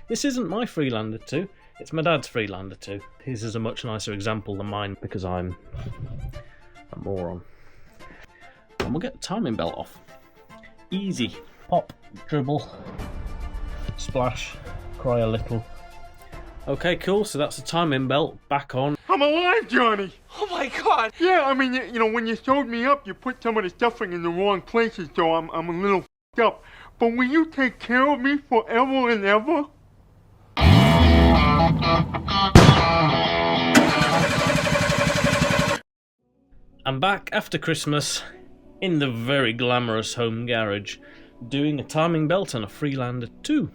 This isn't my Freelander 2, it's my dad's Freelander 2. His is a much nicer example than mine because I'm a moron. And we'll get the timing belt off. Easy. Pop, dribble, splash, cry a little. Okay, cool, so that's the timing belt back on. I'm alive, Johnny! Oh my god! Yeah, I mean, you know, when you sewed me up, you put some of the stuffing in the wrong places, so I'm a little f***ed up. But will you take care of me forever and ever? I'm back after Christmas in the very glamorous home garage doing a timing belt on a Freelander 2.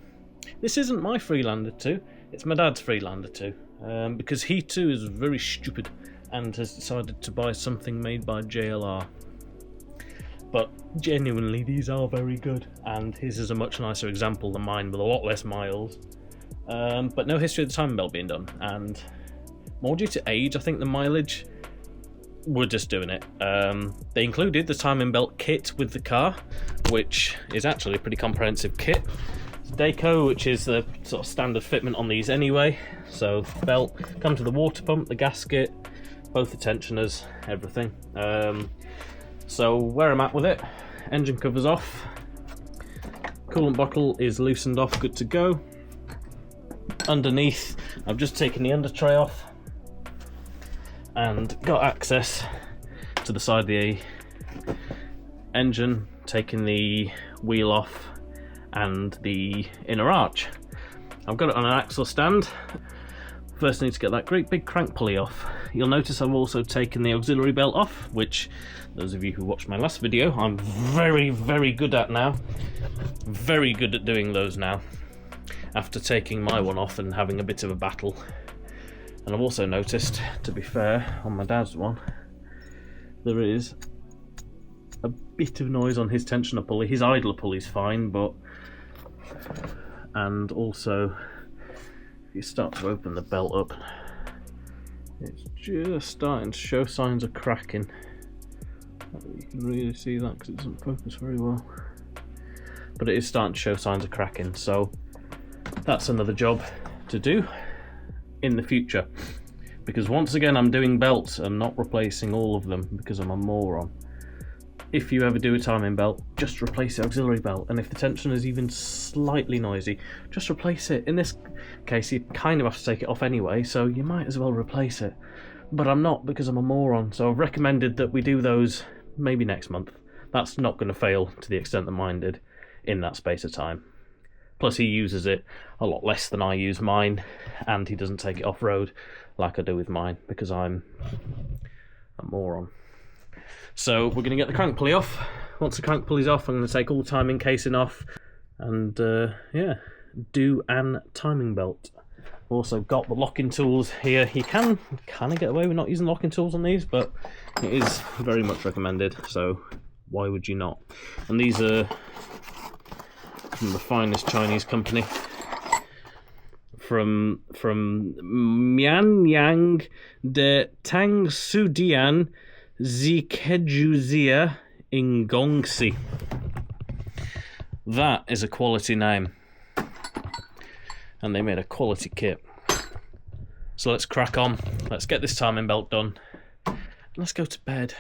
This isn't my Freelander 2, it's my dad's Freelander 2, because he too is very stupid and has decided to buy something made by JLR. But genuinely, these are very good, and his is a much nicer example than mine with a lot less miles. But no history of the timing belt being done, and more due to age, I think, the mileage. We're just doing it. They included the timing belt kit with the car, which is actually a pretty comprehensive kit. It's Deco, which is the sort of standard fitment on these anyway. So belt, come to the water pump, the gasket, both the tensioners, everything. So where I'm at with it, engine cover's off, coolant bottle is loosened off, good to go. Underneath, I've just taken the under tray off and got access to the side of the engine, taking the wheel off and the inner arch. I've got it on an axle stand. First I need to get that great big crank pulley off. You'll notice I've also taken the auxiliary belt off, which those of you who watched my last video, I'm very good at now. Very good at doing those now, after taking my one off and having a bit of a battle. And I've also noticed, to be fair, on my dad's one, there is a bit of noise on his tensioner pulley. His idler pulley's fine, but... And also, if you start to open the belt up, it's just starting to show signs of cracking. You can really see that because it doesn't focus very well. But it is starting to show signs of cracking, so that's another job to do in the future, because once again I'm doing belts, I'm not replacing all of them because I'm a moron. If you ever do a timing belt, just replace the auxiliary belt, and if the tension is even slightly noisy, just replace it. In this case you kind of have to take it off anyway, so you might as well replace it, but I'm not because I'm a moron. So I've recommended that we do those maybe next month. That's not going to fail to the extent that mine did in that space of time. Plus he uses it a lot less than I use mine, and he doesn't take it off-road like I do with mine, because I'm a moron. So we're going to get the crank pulley off. Once the crank pulley's off, I'm going to take all the timing casing off and yeah, do an timing belt. Also got the locking tools here. You can kind of get away with not using locking tools on these, but it is very much recommended, so why would you not? And these are from the finest Chinese company, from Mianyang de Tangsudian Zikejuzia in Gongsi. That is a quality name, and they made a quality kit. So let's crack on, let's get this timing belt done, let's go to bed.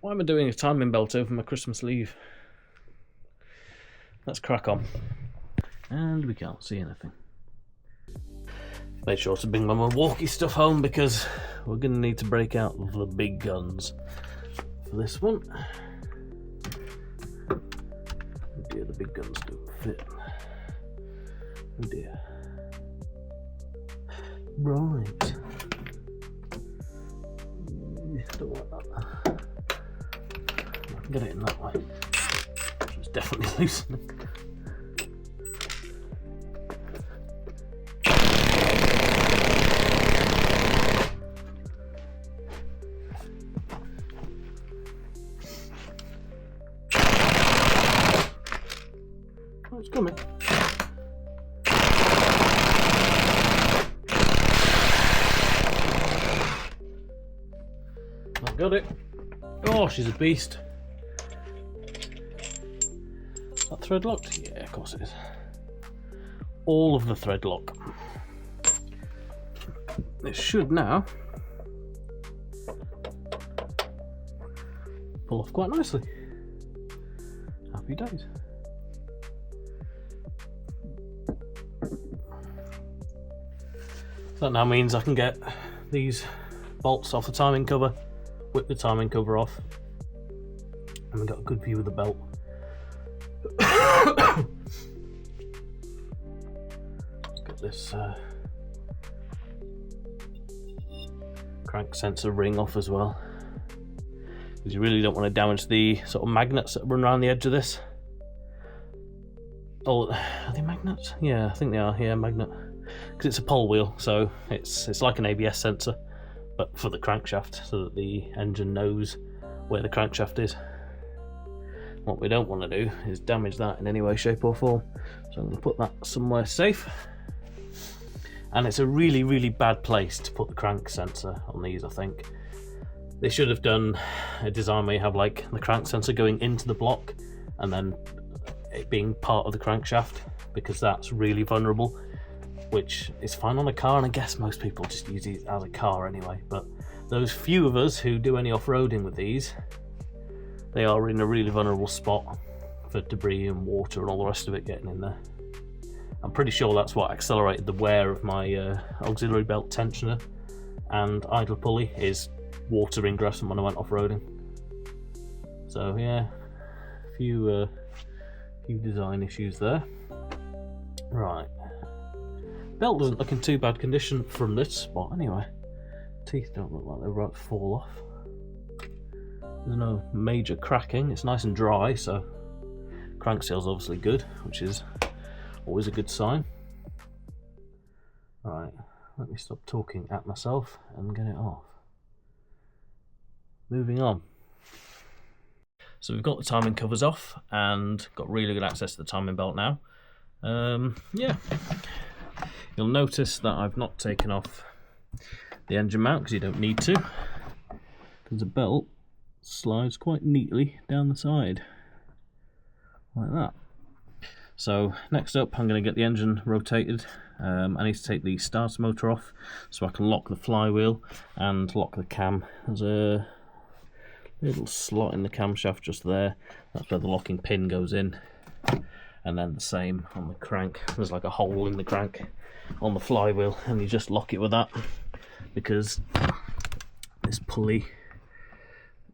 Why am I doing a timing belt over my Christmas leave? Let's crack on. And we can't see anything. Made sure to bring my Milwaukee stuff home because we're going to need to break out the big guns for this one. Oh dear, the big guns don't fit. Oh dear. Right. Don't like that. I can get it in that way. It's definitely loosening. Oh, it's coming. I've got it. Oh, she's a beast. Is that thread locked? Yeah, of course it is. all of the thread lock. It should now pull off quite nicely. Happy days. So that now means I can get these bolts off the timing cover, whip the timing cover off, and we've got a good view of the belt. Got this crank sensor ring off as well, because you really don't want to damage the sort of magnets that run around the edge of this. Oh, are they magnets? Yeah, I think they are. Yeah, magnet. Because it's a pole wheel, so it's like an ABS sensor, but for the crankshaft, so that the engine knows where the crankshaft is. What we don't want to do is damage that in any way, shape or form. So I'm going to put that somewhere safe. And it's a really, really bad place to put the crank sensor on these, I think. They should have done a design where you have like the crank sensor going into the block and then it being part of the crankshaft, because that's really vulnerable, which is fine on a car, and I guess most people just use it as a car anyway. But those few of us who do any off-roading with these, they are in a really vulnerable spot for debris and water and all the rest of it getting in there. I'm pretty sure that's what accelerated the wear of my auxiliary belt tensioner and idle pulley, is water ingress when I went off-roading. So yeah, a few design issues there. Right, belt doesn't look in too bad condition from this spot anyway. Teeth don't look like they're about to fall off. There's no major cracking, it's nice and dry, so crank seal's obviously good, which is always a good sign. Right, let me stop talking at myself and get it off. Moving on. So we've got the timing covers off and got really good access to the timing belt now. Yeah, you'll notice that I've not taken off the engine mount because you don't need to, because the belt slides quite neatly down the side like that. So next up, I'm going to get the engine rotated. I need to take the starter motor off so I can lock the flywheel and lock the cam. There's a little slot in the camshaft just there. That's where the locking pin goes in. And then the same on the crank. There's like a hole in the crank on the flywheel, and you just lock it with that, because this pulley,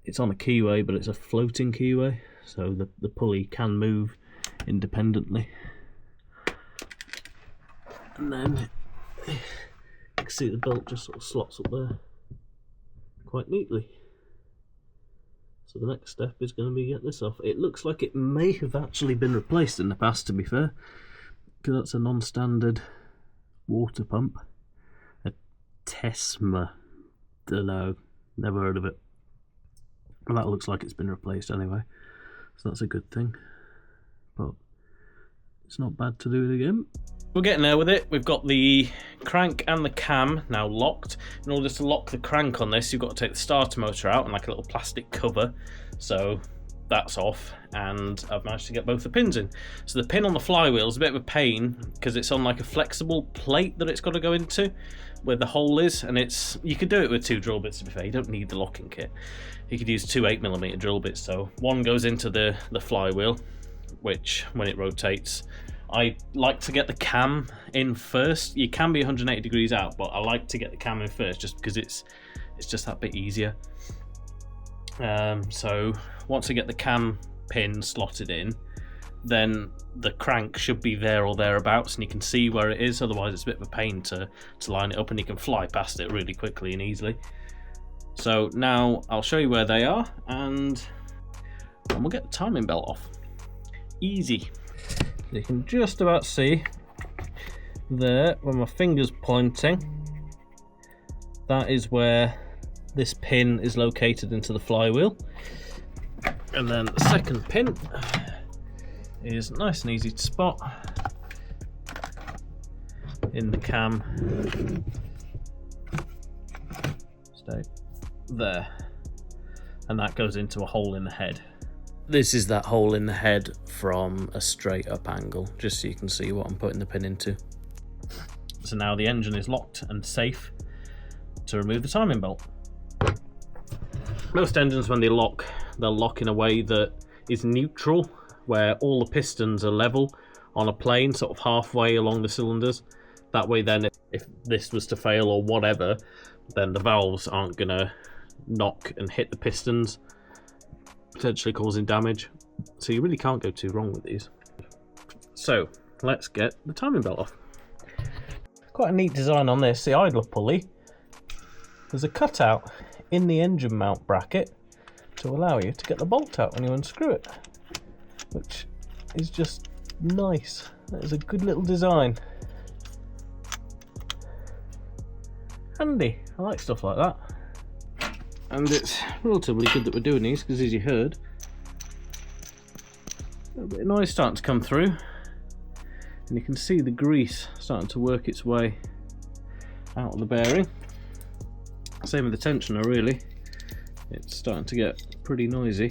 it's on a keyway, but it's a floating keyway, so the pulley can move independently. And then you can see the belt just sort of slots up there quite neatly. So the next step is going to be get this off. It looks like it may have actually been replaced in the past, to be fair, because that's a non-standard water pump. A Tesma, don't know, never heard of it. Well, that looks like it's been replaced anyway, so that's a good thing. But it's not bad to do it again. We're getting there with it. We've got the crank and the cam now locked. In order to lock the crank on this, you've got to take the starter motor out and like a little plastic cover. So that's off, and I've managed to get both the pins in. So the pin on the flywheel is a bit of a pain because it's on like a flexible plate that it's got to go into where the hole is, and you could do it with 2 drill bits, to be fair. You don't need the locking kit. You could use 2 8mm drill bits. So one goes into the flywheel, which when it rotates, I like to get the cam in first. You can be 180 degrees out, but I like to get the cam in first just because it's just that bit easier. So once I get the cam pin slotted in, then the crank should be there or thereabouts, and you can see where it is. Otherwise it's a bit of a pain to line it up, and you can fly past it really quickly and easily. So now I'll show you where they are, and we'll get the timing belt off. Easy. You can just about see there where my finger's pointing. That is where this pin is located into the flywheel. And then the second pin is nice and easy to spot in the cam. Stay there. And that goes into a hole in the head. this is that hole in the head from a straight up angle, just so you can see what I'm putting the pin into. So now the engine is locked and safe to remove the timing belt. Most engines, when they lock, they'll lock in a way that is neutral, where all the pistons are level on a plane, sort of halfway along the cylinders. That way then, if this was to fail or whatever, then the valves aren't going to knock and hit the pistons, potentially causing damage. So you really can't go too wrong with these. So let's get the timing belt off. Quite a neat design on this, the idler pulley. There's a cutout in the engine mount bracket to allow you to get the bolt out when you unscrew it, which is just nice. That is a good little design. Handy, I like stuff like that. And it's relatively good that we're doing these, because as you heard, a little bit of noise starting to come through, and you can see the grease starting to work its way out of the bearing. Same with the tensioner, really. It's starting to get pretty noisy.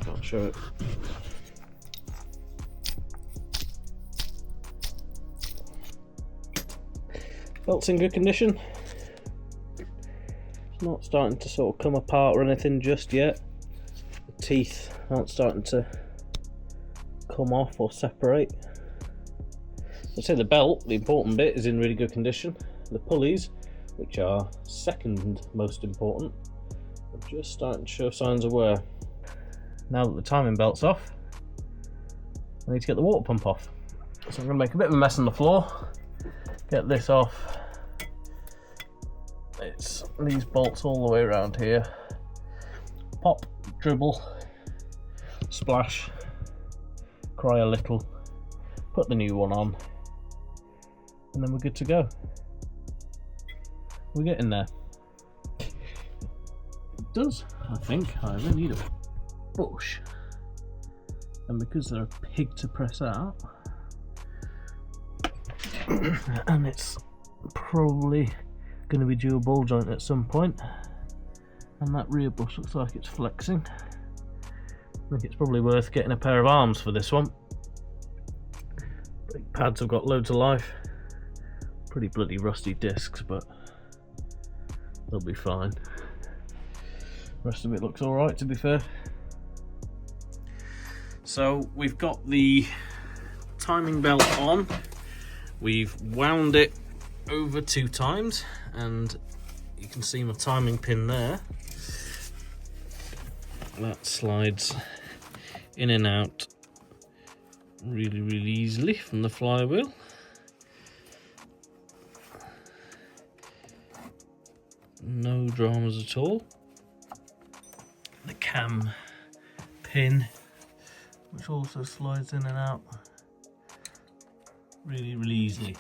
Can't show it. Belt's in good condition. It's not starting to sort of come apart or anything just yet. The teeth aren't starting to come off or separate. I'd say the belt, the important bit, is in really good condition. The pulleys, which are second most important, are just starting to show signs of wear. Now that the timing belt's off, I need to get the water pump off. So I'm going to make a bit of a mess on the floor, get this off. It's these bolts all the way around here. Pop, dribble, splash, cry a little, put the new one on, and then we're good to go. We're getting there. It does, I think, however, need a push. And because they're a pig to press out, and it's probably going to be due a ball joint at some point, and that rear bush looks like it's flexing, I think it's probably worth getting a pair of arms for this one. Brake pads have got loads of life. Pretty bloody rusty discs, but they'll be fine. The rest of it looks alright, to be fair. So we've got the timing belt on. We've wound it over 2 times, and you can see my timing pin there. That slides in and out really easily from the flywheel. No dramas at all. The cam pin, which also slides in and out really easily.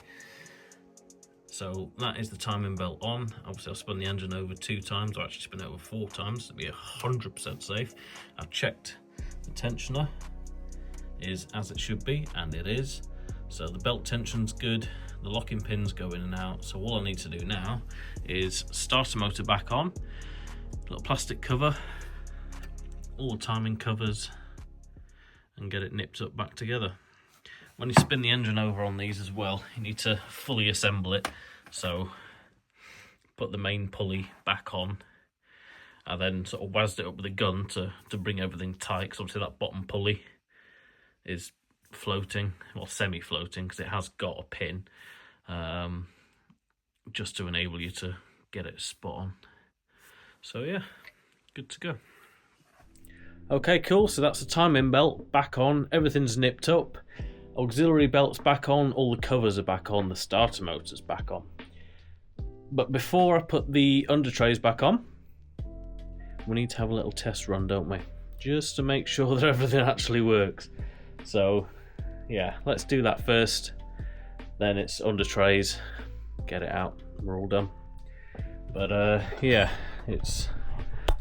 So that is the timing belt on. Obviously I've spun the engine over 2 times, I've actually spun it over 4 times to be 100% safe. I've checked the tensioner is as it should be, and it is. So the belt tension's good, the locking pins go in and out. So all I need to do now is start the motor back on, little plastic cover, all the timing covers, and get it nipped up back together. When you spin the engine over on these as well, you need to fully assemble it. So put the main pulley back on, and then sort of wazzed it up with a gun to bring everything tight, because obviously that bottom pulley is floating, well, semi-floating, because it has got a pin, just to enable you to get it spot on. So yeah, good to go. Okay, cool, so that's the timing belt back on, everything's nipped up, auxiliary belt's back on, all the covers are back on, the starter motor's back on. But before I put the under trays back on, we need to have a little test run, don't we? Just to make sure that everything actually works. So yeah, let's do that first, then it's under trays, get it out, we're all done. But yeah, it's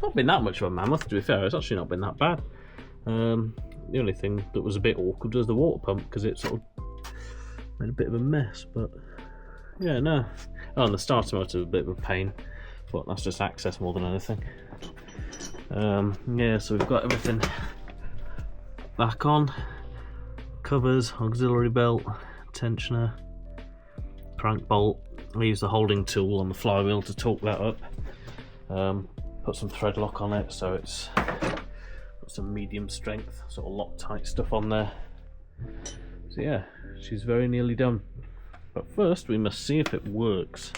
not been that much of a mammoth, to be fair. It's actually not been that bad. The only thing that was a bit awkward was the water pump, because it sort of made a bit of a mess, but yeah, no. Oh, and the starter motor was a bit of a pain, but that's just access more than anything. Yeah, so we've got everything back on. Covers, auxiliary belt, tensioner, crank bolt. I use the holding tool on the flywheel to torque that up. Put some thread lock on it, so it's got some medium strength, sort of Loctite stuff on there. So yeah, she's very nearly done. But first we must see if it works.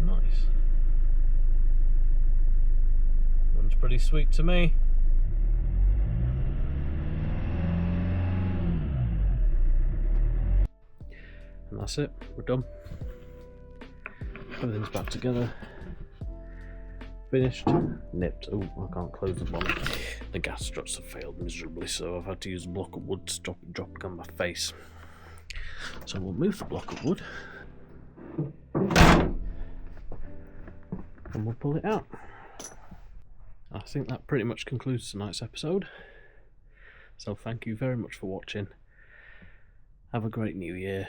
Nice. Runs pretty sweet to me. And that's it, we're done. Everything's back together. Finished, nipped. Oh, I can't close the bonnet. The gas struts have failed miserably, so I've had to use a block of wood to stop it dropping on my face. So we'll move the block of wood and we'll pull it out. I think that pretty much concludes tonight's episode. So thank you very much for watching. Have a great new year.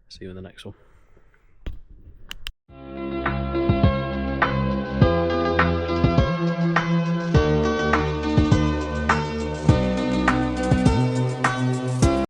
See you in the next one.